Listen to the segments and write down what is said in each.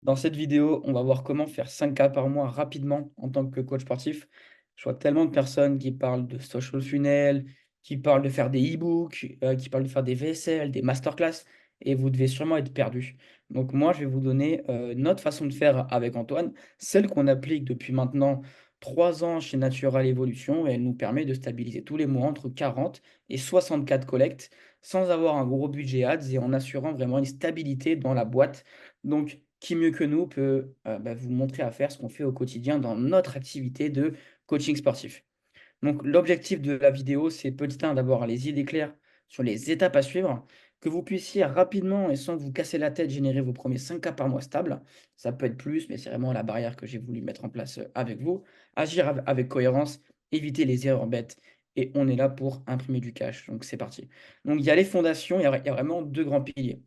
Dans cette vidéo, on va voir comment faire 5K par mois rapidement en tant que coach sportif. Je vois tellement de personnes qui parlent de social funnel, qui parlent de faire des e-books, qui parlent de faire des VSL, des masterclass, et vous devez sûrement être perdu. Donc moi, je vais vous donner notre façon de faire avec Antoine, celle qu'on applique depuis maintenant 3 ans chez Natural Evolution, et elle nous permet de stabiliser tous les mois entre 40 et 64 collectes sans avoir un gros budget ads et en assurant vraiment une stabilité dans la boîte. Donc, qui mieux que nous peut vous montrer à faire ce qu'on fait au quotidien dans notre activité de coaching sportif. Donc, l'objectif de la vidéo, c'est petit 1, d'avoir les idées claires sur les étapes à suivre, que vous puissiez rapidement et sans vous casser la tête générer vos premiers 5K par mois stables. Ça peut être plus, mais c'est vraiment la barrière que j'ai voulu mettre en place avec vous. Agir avec cohérence, éviter les erreurs bêtes. Et on est là pour imprimer du cash. Donc, c'est parti. Donc, il y a les fondations, il y a vraiment deux grands piliers.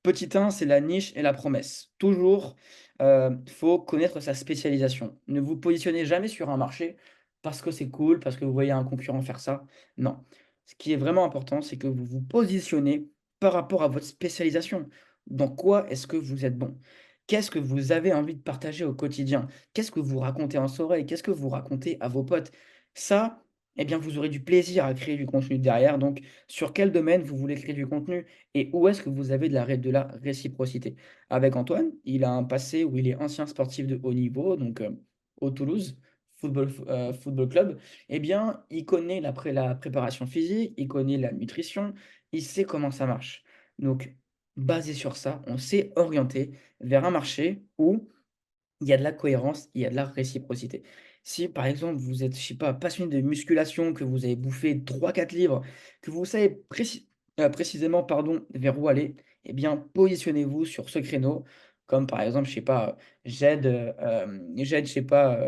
Petit 1, c'est la niche et la promesse. Toujours, il faut connaître sa spécialisation. Ne vous positionnez jamais sur un marché parce que c'est cool, parce que vous voyez un concurrent faire ça. Non. Ce qui est vraiment important, c'est que vous vous positionnez par rapport à votre spécialisation. Dans quoi est-ce que vous êtes bon? Qu'est-ce que vous avez envie de partager au quotidien? Qu'est-ce que vous racontez en soirée? Qu'est-ce que vous racontez à vos potes? Ça, eh bien, vous aurez du plaisir à créer du contenu derrière. Donc, sur quel domaine vous voulez créer du contenu et où est-ce que vous avez de la réciprocité? Avec Antoine, il a un passé où il est ancien sportif de haut niveau, donc au Toulouse Football Club. Eh bien, il connaît la préparation physique, il connaît la nutrition, il sait comment ça marche. Donc, basé sur ça, on s'est orienté vers un marché où il y a de la cohérence, il y a de la réciprocité. Si par exemple vous êtes, je sais pas, passionné de musculation, que vous avez bouffé 3 4 livres, que vous savez précisément pardon, vers où aller, eh bien positionnez-vous sur ce créneau. Comme par exemple, je sais pas, j'aide, je sais pas,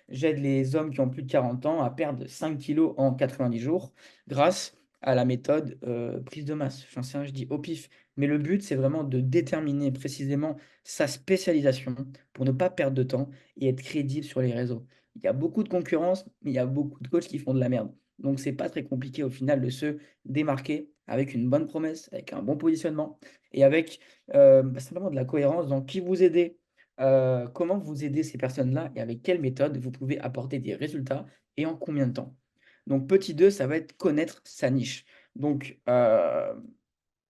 j'aide les hommes qui ont plus de 40 ans à perdre 5 kilos en 90 jours grâce à la méthode prise de masse. J'en sais rien, je dis au pif. Mais le but, c'est vraiment de déterminer précisément sa spécialisation pour ne pas perdre de temps et être crédible sur les réseaux. Il y a beaucoup de concurrence, mais il y a beaucoup de coachs qui font de la merde. Donc, c'est pas très compliqué au final de se démarquer avec une bonne promesse, avec un bon positionnement et avec simplement de la cohérence dans qui vous aidez, comment vous aidez ces personnes-là et avec quelle méthode vous pouvez apporter des résultats et en combien de temps. Donc, petit 2, ça va être connaître sa niche. Donc,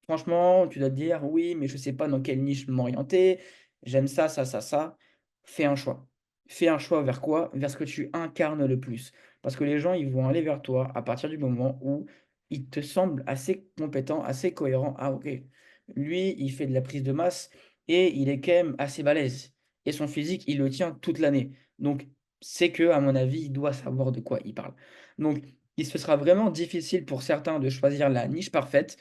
franchement, tu dois te dire: «Oui, mais je ne sais pas dans quelle niche m'orienter. J'aime ça, ça, ça, ça». Fais un choix. Fais un choix vers quoi? Vers ce que tu incarnes le plus. Parce que les gens, ils vont aller vers toi à partir du moment où il te semble assez compétent, assez cohérent. «Ah OK, lui, il fait de la prise de masse et il est quand même assez balèze et son physique, il le tient toute l'année. Donc c'est que, à mon avis, il doit savoir de quoi il parle». Donc il se sera vraiment difficile pour certains de choisir la niche parfaite,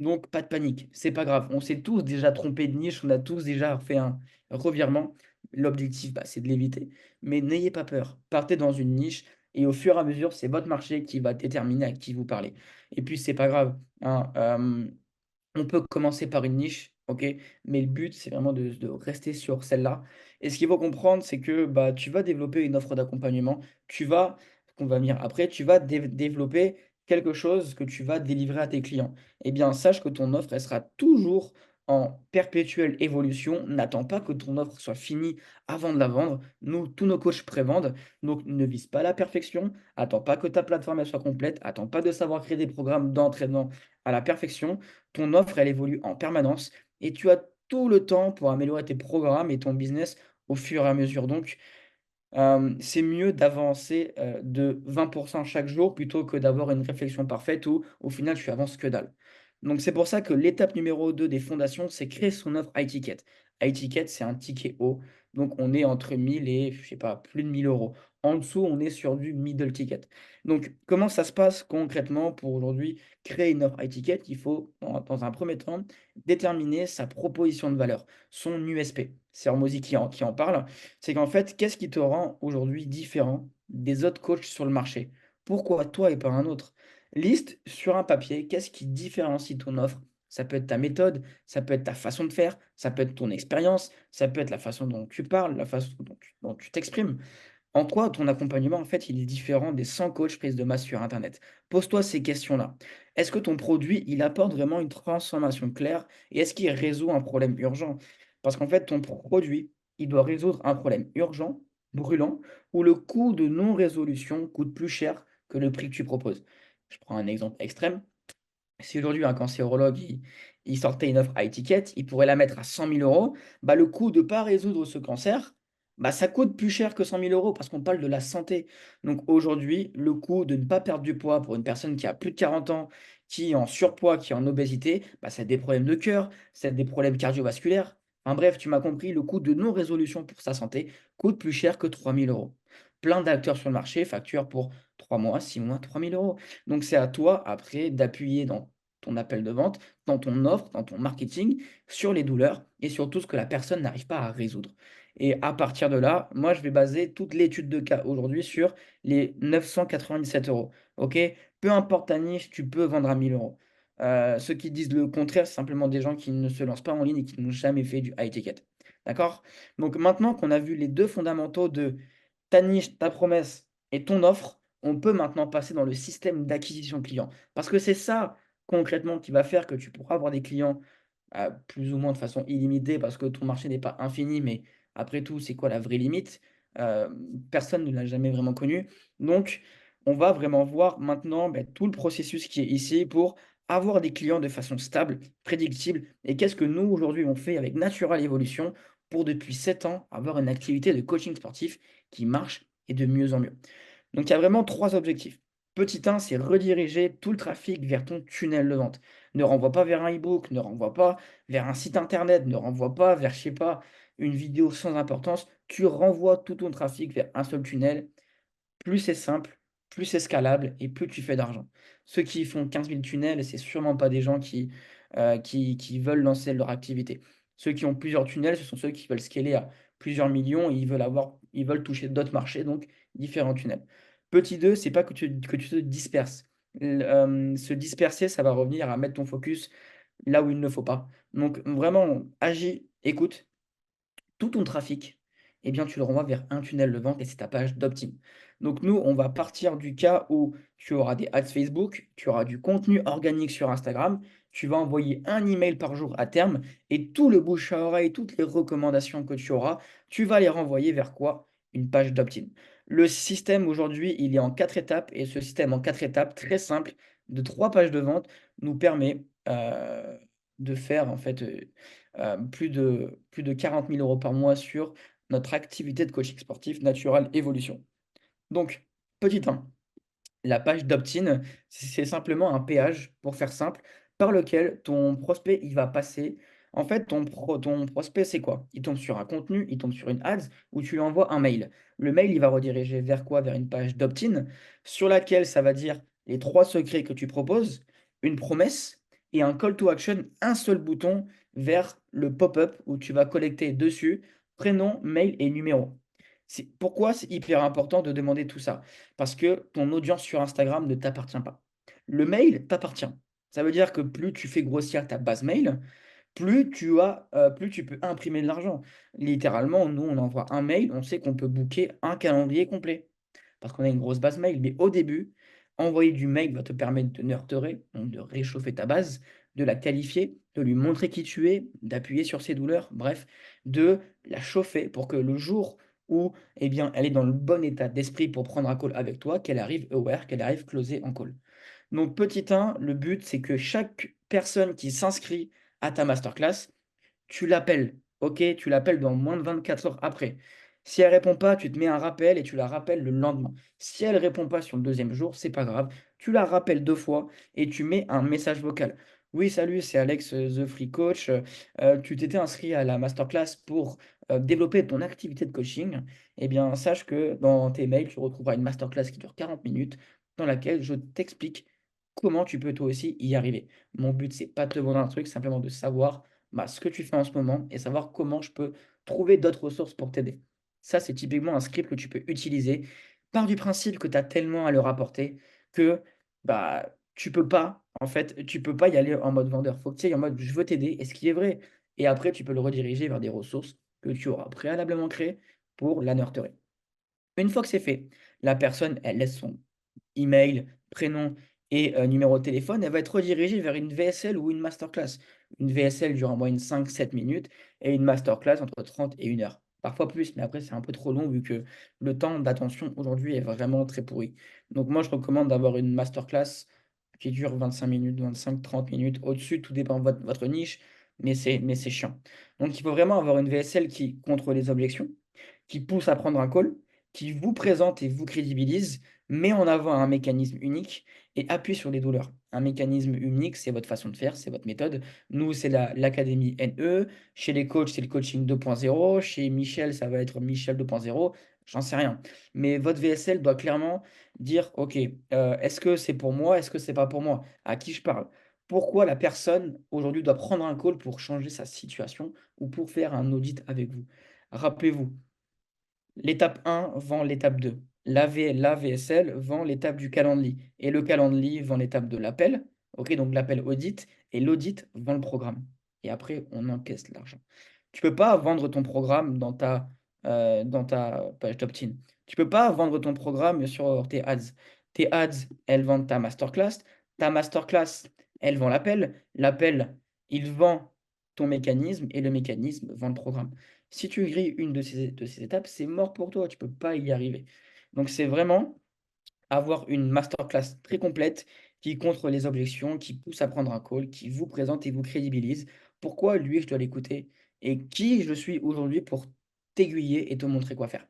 donc pas de panique, c'est pas grave. On s'est tous déjà trompés de niche, on a tous déjà fait un revirement. L'objectif, c'est de l'éviter, mais n'ayez pas peur. Partez dans une niche et au fur et à mesure, c'est votre marché qui va déterminer à qui vous parlez. Et puis c'est pas grave, hein, on peut commencer par une niche, OK, mais le but, c'est vraiment de rester sur celle-là et ce qu'il faut comprendre, c'est que, tu vas développer une offre d'accompagnement. Tu vas qu'on va venir après, tu vas développer quelque chose que tu vas délivrer à tes clients. Eh bien, sache que ton offre, elle sera toujours en perpétuelle évolution. N'attends pas que ton offre soit finie avant de la vendre. Nous, tous nos coachs prévendent, donc ne vise pas la perfection. Attends pas que ta plateforme, elle soit complète. Attends pas de savoir créer des programmes d'entraînement à la perfection. Ton offre, elle évolue en permanence et tu as tout le temps pour améliorer tes programmes et ton business au fur et à mesure. Donc, c'est mieux d'avancer, de 20 chaque jour plutôt que d'avoir une réflexion parfaite où, au final, tu avances que dalle. Donc c'est pour ça que l'étape numéro 2 des fondations, c'est créer son offre high ticket. High ticket, c'est un ticket haut, donc on est entre 1000 et je sais pas, plus de 1 000 euros. En dessous, on est sur du middle ticket. Donc comment ça se passe concrètement pour aujourd'hui créer une offre high ticket? Il faut dans un premier temps déterminer sa proposition de valeur, son USP. C'est Hormozy qui en parle. C'est qu'en fait, qu'est-ce qui te rend aujourd'hui différent des autres coachs sur le marché? Pourquoi toi et pas un autre? Liste sur un papier, qu'est-ce qui différencie ton offre? Ça peut être ta méthode, ça peut être ta façon de faire, ça peut être ton expérience, ça peut être la façon dont tu parles, la façon dont tu t'exprimes. En quoi ton accompagnement, en fait, il est différent des 100 coachs prise de masse sur internet? Pose-toi ces questions-là. Est-ce que ton produit, il apporte vraiment une transformation claire et est-ce qu'il résout un problème urgent? Parce qu'en fait, ton produit, il doit résoudre un problème urgent, brûlant, où le coût de non-résolution coûte plus cher que le prix que tu proposes. Je prends un exemple extrême. Si aujourd'hui un cancérologue il sortait une offre à étiquette, il pourrait la mettre à 100 000 euros. Bah, le coût de ne pas résoudre ce cancer, bah, ça coûte plus cher que 100 000 euros parce qu'on parle de la santé. Donc aujourd'hui, le coût de ne pas perdre du poids pour une personne qui a plus de 40 ans, qui est en surpoids, qui est en obésité, bah, c'est des problèmes de cœur, c'est des problèmes cardiovasculaires. Enfin bref, tu m'as compris, le coût de non-résolution pour sa santé coûte plus cher que 3 000 euros. Plein d'acteurs sur le marché facturent pour 3 mois, 6 mois, 3 000 euros. Donc c'est à toi après d'appuyer dans ton appel de vente, dans ton offre, dans ton marketing, sur les douleurs et sur tout ce que la personne n'arrive pas à résoudre. Et à partir de là, moi, je vais baser toute l'étude de cas aujourd'hui sur les 997 euros. OK? Peu importe ta niche, tu peux vendre à 1 000 euros. Ceux qui disent le contraire, c'est simplement des gens qui ne se lancent pas en ligne et qui n'ont jamais fait du high ticket. D'accord? Donc maintenant qu'on a vu les deux fondamentaux de ta niche, ta promesse et ton offre, on peut maintenant passer dans le système d'acquisition client. Parce que c'est ça concrètement qui va faire que tu pourras avoir des clients, plus ou moins de façon illimitée parce que ton marché n'est pas infini, mais après tout, c'est quoi la vraie limite? Personne ne l'a jamais vraiment connu. Donc on va vraiment voir maintenant, tout le processus qui est ici pour avoir des clients de façon stable, prédictible et qu'est-ce que nous, aujourd'hui, on fait avec Natural Evolution pour depuis 7 ans avoir une activité de coaching sportif qui marche et de mieux en mieux. Donc, il y a vraiment 3 objectifs. Petit 1, c'est rediriger tout le trafic vers ton tunnel de vente. Ne renvoie pas vers un e-book, ne renvoie pas vers un site internet, ne renvoie pas vers, je sais pas, une vidéo sans importance. Tu renvoies tout ton trafic vers un seul tunnel. Plus c'est simple, plus c'est scalable et plus tu fais d'argent. Ceux qui font 15 000 tunnels, c'est sûrement pas des gens qui veulent lancer leur activité. Ceux qui ont plusieurs tunnels, ce sont ceux qui veulent scaler à plusieurs millions et ils veulent toucher d'autres marchés, donc différents tunnels. Petit 2, c'est pas que tu te disperses. Se disperser, ça va revenir à mettre ton focus là où il ne faut pas. Donc vraiment, agis, écoute, tout ton trafic, eh bien, tu le renvoies vers un tunnel de vente et c'est ta page d'opt-in. Donc nous, on va partir du cas où tu auras des ads Facebook, tu auras du contenu organique sur Instagram, tu vas envoyer un email par jour à terme et tout le bouche à oreille, toutes les recommandations que tu auras, tu vas les renvoyer vers quoi? Une page d'opt-in. Le système aujourd'hui, il est en 4 étapes et ce système en 4 étapes, très simple, de 3 pages de vente, nous permet de faire en fait plus de 40 000 euros par mois sur notre activité de coaching sportif Natural Evolution. Donc, petit 1, la page d'opt-in, c'est simplement un péage, pour faire simple, par lequel ton prospect il va passer. En fait, ton prospect, c'est quoi? Il tombe sur un contenu, il tombe sur une ads ou tu lui envoies un mail. Le mail, il va rediriger vers quoi? Vers une page d'opt-in sur laquelle ça va dire les 3 secrets que tu proposes, une promesse et un call to action, un seul bouton vers le pop-up où tu vas collecter dessus prénom, mail et numéro. Pourquoi c'est hyper important de demander tout ça? Parce que ton audience sur Instagram ne t'appartient pas. Le mail t'appartient. Ça veut dire que plus tu fais grossir ta base mail, plus tu peux imprimer de l'argent. Littéralement, nous, on envoie un mail, on sait qu'on peut booker un calendrier complet parce qu'on a une grosse base mail. Mais au début, envoyer du mail va te permettre de nurturer, donc de réchauffer ta base, de la qualifier, de lui montrer qui tu es, d'appuyer sur ses douleurs, bref, de la chauffer pour que le jour où eh bien, elle est dans le bon état d'esprit pour prendre un call avec toi, qu'elle arrive aware, qu'elle arrive closée en call. Donc, petit 1, le but, c'est que chaque personne qui s'inscrit à ta masterclass, tu l'appelles, OK? Tu l'appelles dans moins de 24 heures après. Si elle répond pas, tu te mets un rappel et tu la rappelles le lendemain. Si elle répond pas sur le deuxième jour, c'est pas grave. Tu la rappelles 2 fois et tu mets un message vocal. «Oui, salut, c'est Alex, The Free Coach, tu t'étais inscrit à la masterclass pour, développer ton activité de coaching. Eh bien, sache que dans tes mails, tu retrouveras une masterclass qui dure 40 minutes dans laquelle je t'explique comment tu peux toi aussi y arriver. Mon but, c'est pas de te vendre un truc, simplement de savoir ce que tu fais en ce moment et savoir comment je peux trouver d'autres ressources pour t'aider. Ça, c'est typiquement un script que tu peux utiliser. Pars du principe que tu as tellement à leur apporter que tu peux pas, en fait, tu peux pas y aller en mode vendeur. Faut que tu ailles en mode je veux t'aider, et ce qui est vrai. Et après, tu peux le rediriger vers des ressources que tu auras préalablement créées pour la nurturer. Une fois que c'est fait, la personne, elle laisse son email, prénom et numéro de téléphone, elle va être redirigée vers une VSL ou une masterclass. Une VSL dure en moyenne 5-7 minutes et une masterclass entre 30 et 1 heure. Parfois plus, mais après, c'est un peu trop long vu que le temps d'attention aujourd'hui est vraiment très pourri. Donc moi, je recommande d'avoir une masterclass qui dure 25 minutes, 25-30 minutes. Au-dessus, tout dépend de votre niche, mais c'est chiant. Donc il faut vraiment avoir une VSL qui contre les objections, qui pousse à prendre un call, qui vous présente et vous crédibilise, met en avant un mécanisme unique et appuie sur les douleurs. Un mécanisme unique, c'est votre façon de faire, c'est votre méthode. Nous, c'est l'académie NE. Chez les coachs, c'est le coaching 2.0. Chez Michel, ça va être Michel 2.0. J'en sais rien. Mais votre VSL doit clairement dire, OK, est-ce que c'est pour moi? Est-ce que c'est pas pour moi? À qui je parle? Pourquoi la personne aujourd'hui doit prendre un call pour changer sa situation ou pour faire un audit avec vous? Rappelez-vous, l'étape 1 vend l'étape 2. La VSL vend l'étape du calendrier. Et le calendrier vend l'étape de l'appel. OK, donc l'appel audit. Et l'audit vend le programme. Et après, on encaisse l'argent. Tu peux pas vendre ton programme dans ta page d'opt-in. Tu peux pas vendre ton programme sur tes ads. Tes ads, elles vendent ta masterclass. Ta masterclass, elle vend l'appel. L'appel, il vend ton mécanisme et le mécanisme vend le programme. Si tu grilles une de ces étapes, c'est mort pour toi, tu peux pas y arriver. Donc c'est vraiment avoir une masterclass très complète qui contre les objections, qui pousse à prendre un call, qui vous présente et vous crédibilise. Pourquoi lui, je dois l'écouter et qui je suis aujourd'hui pour t'aiguiller et te montrer quoi faire.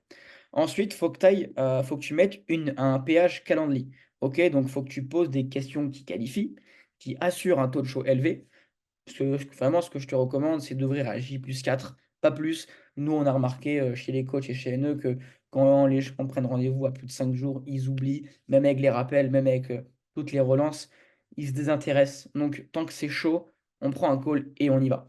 Ensuite, faut que tu mettes un péage calendrier. Ok, donc faut que tu poses des questions qui qualifient, qui assurent un taux de show élevé. Vraiment, ce que je te recommande, c'est d'ouvrir à J+4, pas plus. Nous, on a remarqué chez les coachs et chez NE que quand les gens prennent rendez-vous à plus de 5 jours, ils oublient, même avec les rappels, même avec toutes les relances, ils se désintéressent. Donc, tant que c'est chaud, on prend un call et on y va.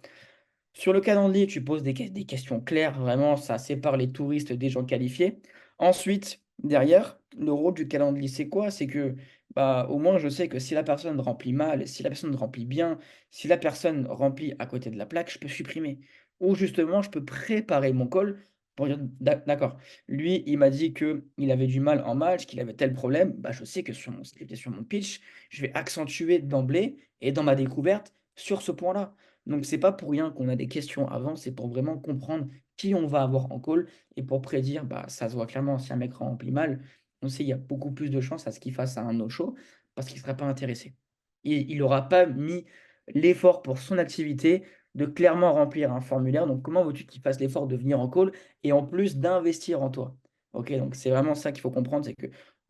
Sur le calendrier, tu poses des questions claires, vraiment, ça sépare les touristes des gens qualifiés. Ensuite, derrière, le rôle du calendrier, c'est quoi? C'est que, bah, au moins, je sais que si la personne remplit mal, si la personne remplit bien, si la personne remplit à côté de la plaque, je peux supprimer. Ou justement, je peux préparer mon call pour dire, d'accord, lui, il m'a dit qu'il avait du mal en match, qu'il avait tel problème. Bah, je sais que sur mon script et sur mon pitch, je vais accentuer d'emblée et dans ma découverte sur ce point-là. Donc, c'est pas pour rien qu'on a des questions avant, c'est pour vraiment comprendre qui on va avoir en call et pour prédire, bah, ça se voit clairement, si un mec remplit mal, on sait qu'il y a beaucoup plus de chances à ce qu'il fasse un no-show parce qu'il ne sera pas intéressé. Il n'aura pas mis l'effort pour son activité de clairement remplir un formulaire. Donc, comment veux-tu qu'il fasse l'effort de venir en call et en plus d'investir en toi? Ok, donc c'est vraiment ça qu'il faut comprendre, c'est que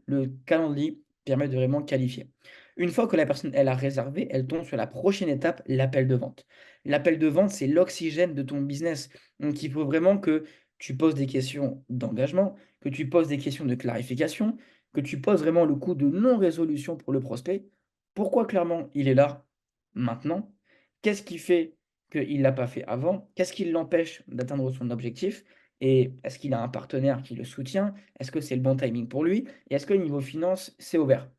le calendrier permet de vraiment qualifier. Une fois que la personne elle a réservé, elle tombe sur la prochaine étape, l'appel de vente. L'appel de vente, c'est l'oxygène de ton business. Donc, il faut vraiment que tu poses des questions d'engagement, que tu poses des questions de clarification, que tu poses vraiment le coup de non-résolution pour le prospect. Pourquoi clairement il est là maintenant? Qu'est-ce qui fait qu'il ne l'a pas fait avant? Qu'est-ce qui l'empêche d'atteindre son objectif? Et est-ce qu'il a un partenaire qui le soutient? Est-ce que c'est le bon timing pour lui? Et est-ce que niveau finance, c'est ouvert?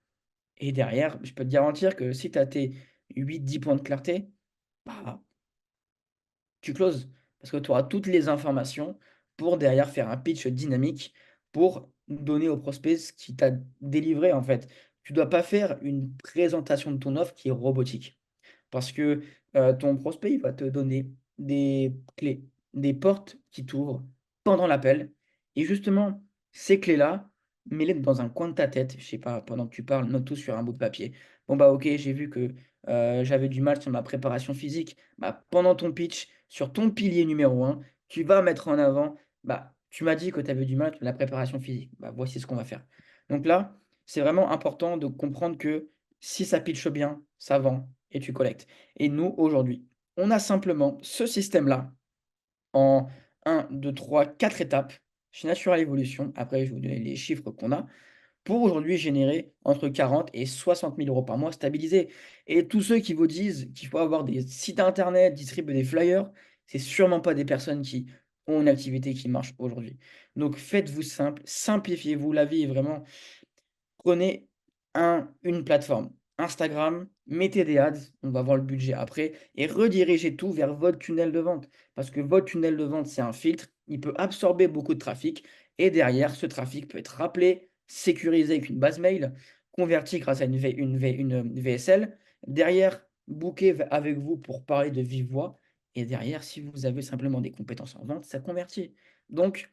Et derrière, je peux te garantir que si tu as tes 8-10 points de clarté, bah, tu closes. Parce que tu auras toutes les informations pour derrière faire un pitch dynamique pour donner au prospect ce qui t'a délivré en fait. Tu ne dois pas faire une présentation de ton offre qui est robotique. Parce que ton prospect, il va te donner des clés, des portes qui t'ouvrent pendant l'appel. Et justement, ces clés-là, mets-les dans un coin de ta tête. Je sais pas, pendant que tu parles, note tout sur un bout de papier. Bon, bah, ok, j'ai vu que j'avais du mal sur ma préparation physique. Bah, pendant ton pitch, sur ton pilier numéro 1, tu vas mettre en avant, bah, tu m'as dit que tu avais du mal sur la préparation physique. Bah, voici ce qu'on va faire. Donc là, c'est vraiment important de comprendre que si ça pitche bien, ça vend et tu collectes. Et nous, aujourd'hui, on a simplement ce système-là en 1, 2, 3, 4 étapes chez Natural Evolution. Après, je vais vous donner les chiffres qu'on a pour aujourd'hui générer entre 40 et 60 000 euros par mois stabilisés. Et tous ceux qui vous disent qu'il faut avoir des sites internet, distribuer des flyers, c'est sûrement pas des personnes qui ont une activité qui marche aujourd'hui. Donc faites-vous simple, simplifiez-vous la vie, vraiment. Prenez une plateforme, Instagram, mettez des ads, on va voir le budget après, et redirigez tout vers votre tunnel de vente. Parce que votre tunnel de vente, c'est un filtre, il peut absorber beaucoup de trafic, et derrière, ce trafic peut être rappelé, sécurisé avec une base mail, converti grâce à une VSL. Derrière, booker avec vous pour parler de vive voix. Et derrière, si vous avez simplement des compétences en vente, ça convertit. Donc,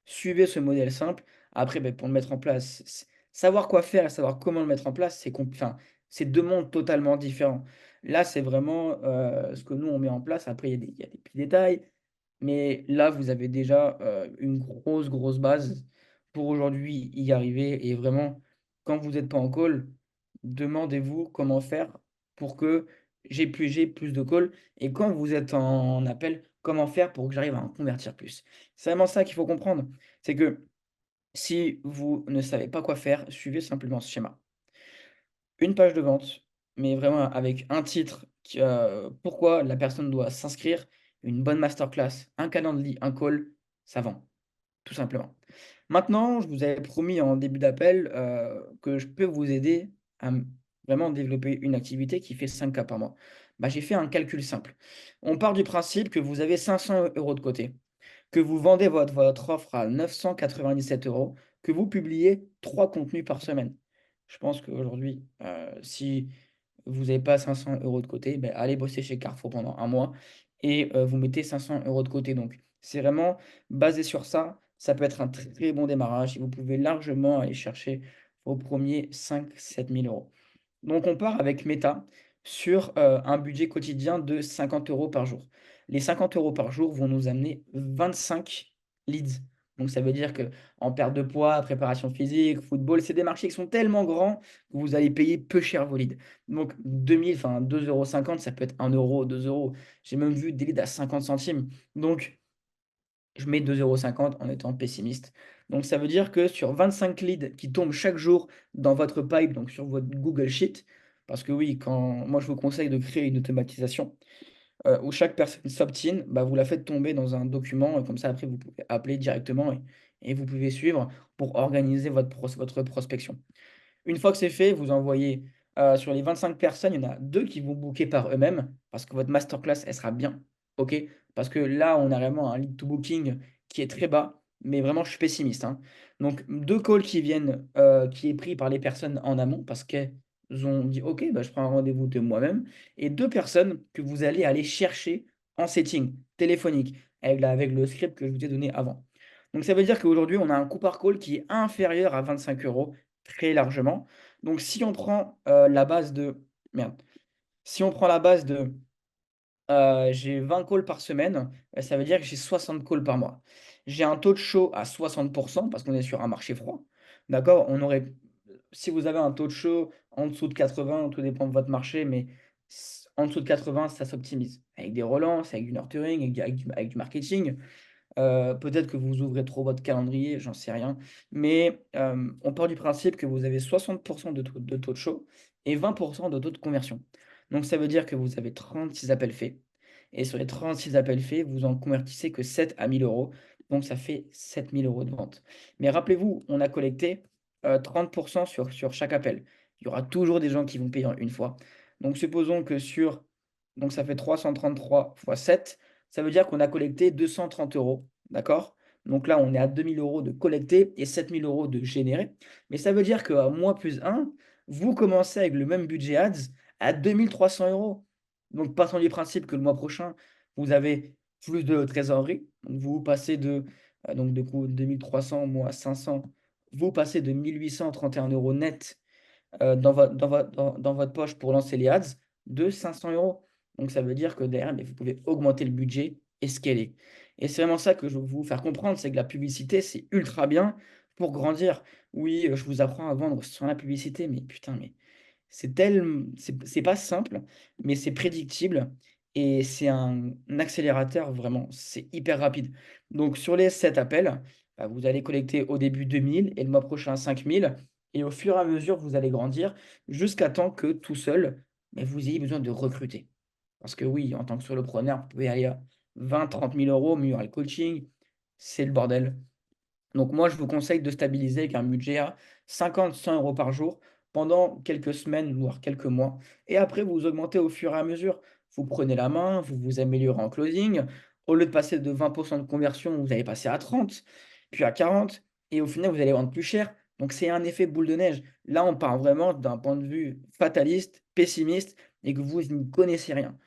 suivez ce modèle simple. Après, ben, pour le mettre en place, savoir quoi faire et savoir comment le mettre en place, enfin, c'est deux mondes totalement différents. Là, c'est vraiment ce que nous, on met en place. Après, il y a des petits détails. Mais là, vous avez déjà une grosse base pour aujourd'hui y arriver. Et vraiment, quand vous n'êtes pas en call, demandez-vous comment faire pour que j'ai plus de calls. Et quand vous êtes en appel, comment faire pour que j'arrive à en convertir plus. C'est vraiment ça qu'il faut comprendre. C'est que si vous ne savez pas quoi faire, suivez simplement ce schéma. Une page de vente, mais vraiment avec un titre, pourquoi la personne doit s'inscrire, une bonne masterclass, un calendrier, un call, ça vend, tout simplement. Maintenant, je vous avais promis en début d'appel que je peux vous aider à vraiment développer une activité qui fait 5K par mois. Bah, j'ai fait un calcul simple. On part du principe que vous avez 500 euros de côté, que vous vendez votre offre à 997 euros, que vous publiez 3 contenus par semaine. Je pense qu'aujourd'hui, si vous n'avez pas 500 euros de côté, ben, allez bosser chez Carrefour pendant un mois et vous mettez 500 euros de côté. Donc, c'est vraiment basé sur ça. Ça peut être un très bon démarrage et vous pouvez largement aller chercher vos premiers 5 000 à 7 000 euros. Donc, on part avec Meta sur un budget quotidien de 50 euros par jour. Les 50 euros par jour vont nous amener 25 leads. Donc, ça veut dire que en perte de poids, préparation physique, football, c'est des marchés qui sont tellement grands que vous allez payer peu cher vos leads. Donc, 2000, enfin 2,50 €, ça peut être 1 euro, 2 euros. J'ai même vu des leads à 50 centimes. Donc, je mets 2,50 € en étant pessimiste. Donc, ça veut dire que sur 25 leads qui tombent chaque jour dans votre pipe, donc sur votre Google Sheet, parce que oui, quand moi je vous conseille de créer une automatisation où chaque personne s'opt-in, bah, vous la faites tomber dans un document, comme ça après vous pouvez appeler directement et vous pouvez suivre pour organiser votre prospection. Une fois que c'est fait, vous envoyez, sur les 25 personnes, il y en a 2 qui vont booker par eux-mêmes parce que votre masterclass, elle sera bien, OK? Parce que là, on a vraiment un lead to booking qui est très bas, mais vraiment, je suis pessimiste, hein. Donc 2 calls qui viennent, qui est pris par les personnes en amont parce qu'elles ont dit: «OK, bah, je prends un rendez-vous de moi-même» et 2 personnes que vous allez aller chercher en setting téléphonique avec le script que je vous ai donné avant. Donc ça veut dire qu'aujourd'hui, on a un coût par call qui est inférieur à 25 euros très largement. Donc si on prend, la base de merde, si on prend la base de, j'ai 20 calls par semaine, ça veut dire que j'ai 60 calls par mois. J'ai un taux de show à 60 parce qu'on est sur un marché froid, d'accord? On aurait Si vous avez un taux de show en dessous de 80, tout dépend de votre marché, mais en dessous de 80, ça s'optimise. Avec des relances, avec du nurturing, avec du marketing. Peut-être que vous ouvrez trop votre calendrier, j'en sais rien. Mais, on part du principe que vous avez 60 de taux de show et 20 de taux de conversion. Donc ça veut dire que vous avez 36 appels faits et sur les 36 appels faits, vous en convertissez que 7 à 1 000 €, donc ça fait 7 000 € de vente. Mais rappelez-vous, on a collecté, 30 sur chaque appel. Il y aura toujours des gens qui vont payer en une fois. Donc supposons que donc ça fait 333 fois 7, ça veut dire qu'on a collecté 230 euros, d'accord? Donc là, on est à 2 000 € de collecté et 7 000 € de généré. Mais ça veut dire qu'à mois plus un, vous commencez avec le même budget ads à 2 300 euros. Donc partons du principe que le mois prochain, vous avez plus de trésorerie. Donc vous passez donc du coup 2 300 moins 500, vous passez de 1 831 € net dans votre poche pour lancer les ads de 500 euros. Donc ça veut dire que derrière, mais vous pouvez augmenter le budget et scaler. Et c'est vraiment ça que je veux vous faire comprendre, c'est que la publicité, c'est ultra bien pour grandir. Oui, je vous apprends à vendre sans la publicité, mais putain, mais c'est pas simple, mais c'est prédictible et c'est un accélérateur vraiment, c'est hyper rapide. Donc sur les 7 appels, bah, vous allez collecter au début 2 000 et le mois prochain 5 000 et au fur et à mesure, vous allez grandir jusqu'à temps que tout seul, mais vous ayez besoin de recruter. Parce que oui, en tant que solopreneur, vous pouvez aller à 20 000 à 30 000 €, mais il y aura le coaching, c'est le bordel. Donc moi, je vous conseille de stabiliser avec un budget à 50-100 € par jour pendant quelques semaines, voire quelques mois. Et après, vous augmentez au fur et à mesure. Vous prenez la main, vous vous améliorez en closing. Au lieu de passer de 20 de conversion, vous allez passer à 30, puis à 40. Et au final, vous allez vendre plus cher Donc c'est un effet boule de neige. Là, on part vraiment d'un point de vue fataliste, pessimiste et que vous n'y connaissez rien.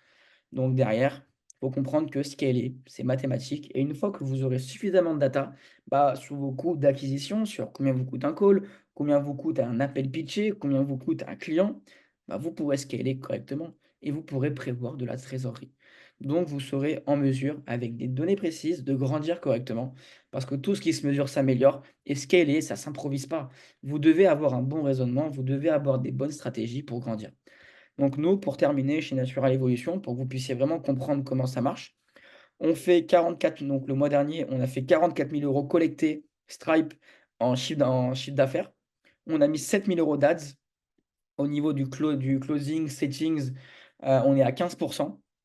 Donc derrière, il faut comprendre que scaler, c'est mathématique. Et une fois que vous aurez suffisamment de data, bah, sur vos coûts d'acquisition, sur combien vous coûte un call, combien vous coûte un appel pitché, combien vous coûte un client, bah, vous pourrez scaler correctement et vous pourrez prévoir de la trésorerie. Donc vous serez en mesure, avec des données précises, de grandir correctement parce que tout ce qui se mesure s'améliore et scaler, ça ne s'improvise pas. Vous devez avoir un bon raisonnement, vous devez avoir des bonnes stratégies pour grandir. Donc nous, pour terminer chez Natural Evolution, pour que vous puissiez vraiment comprendre comment ça marche, on fait 44 donc le mois dernier, on a fait 44 000 € collectés Stripe en chiffre d'affaires. On a mis 7 000 € d'ads. Au niveau du closing settings, on est à 15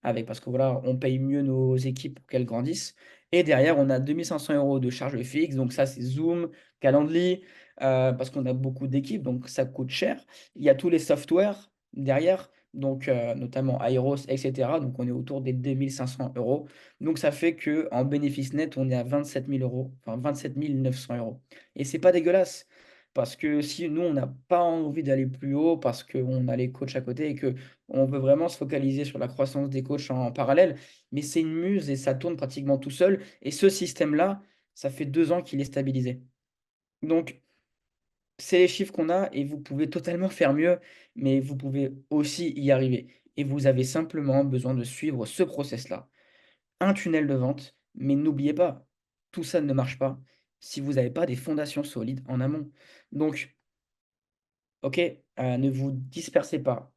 avec parce que voilà, on paye mieux nos équipes pour qu'elles grandissent et derrière, on a 2 500 € de charges fixes, donc ça, c'est Zoom, Calendly, parce qu'on a beaucoup d'équipes, donc ça coûte cher. Il y a tous les softwares derrière, donc notamment Airos et cetera, donc on est autour des 2 500 €. Donc ça fait qu'en bénéfice net, on est à 27 000 €, enfin 27 900 € et c'est pas dégueulasse. Parce que si nous, on n'a pas envie d'aller plus haut, parce qu'on a les coachs à côté et qu'on veut vraiment se focaliser sur la croissance des coachs en parallèle, mais c'est une muse et ça tourne pratiquement tout seul. Et ce système-là, ça fait 2 ans qu'il est stabilisé. Donc, c'est les chiffres qu'on a et vous pouvez totalement faire mieux, mais vous pouvez aussi y arriver. Et vous avez simplement besoin de suivre ce process-là. Un tunnel de vente, mais n'oubliez pas, tout ça ne marche pas si vous n'avez pas des fondations solides en amont. Donc, OK, ne vous dispersez pas,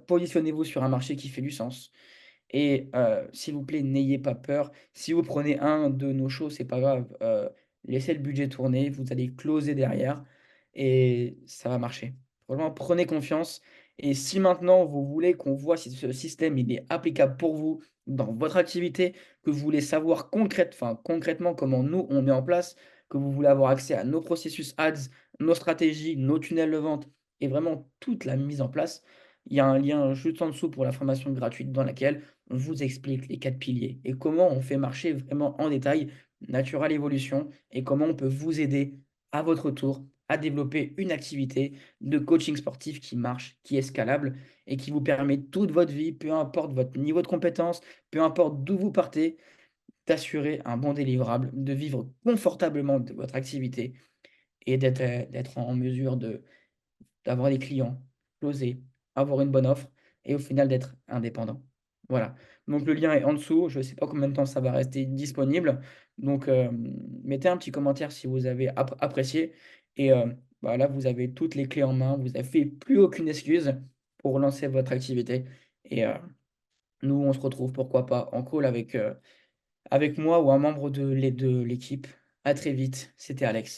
positionnez-vous sur un marché qui fait du sens et s'il vous plaît, n'ayez pas peur. Si vous prenez un de nos shows, c'est pas grave, laissez le budget tourner, vous allez closer derrière et ça va marcher. Vraiment, prenez confiance et si maintenant vous voulez qu'on voit si ce système il est applicable pour vous dans votre activité, que vous voulez savoir concrètement comment nous on met en place, que vous voulez avoir accès à nos processus ads, nos stratégies, nos tunnels de vente et vraiment toute la mise en place, il y a un lien juste en dessous pour la formation gratuite dans laquelle on vous explique les 4 piliers et comment on fait marcher vraiment en détail Natural Evolution et comment on peut vous aider à votre tour à développer une activité de coaching sportif qui marche, qui est scalable et qui vous permet toute votre vie, peu importe votre niveau de compétence, peu importe d'où vous partez, d'assurer un bon délivrable, de vivre confortablement de votre activité et d'être en mesure d'avoir des clients, closer, avoir une bonne offre et au final d'être indépendant. Voilà. Donc le lien est en dessous. Je ne sais pas combien de temps ça va rester disponible. Donc mettez un petit commentaire si vous avez apprécié. Et bah, là, vous avez toutes les clés en main. Vous n'avez fait plus aucune excuse pour lancer votre activité. Et nous, on se retrouve, pourquoi pas, en call avec moi ou un membre de l'équipe. À très vite. C'était Alex.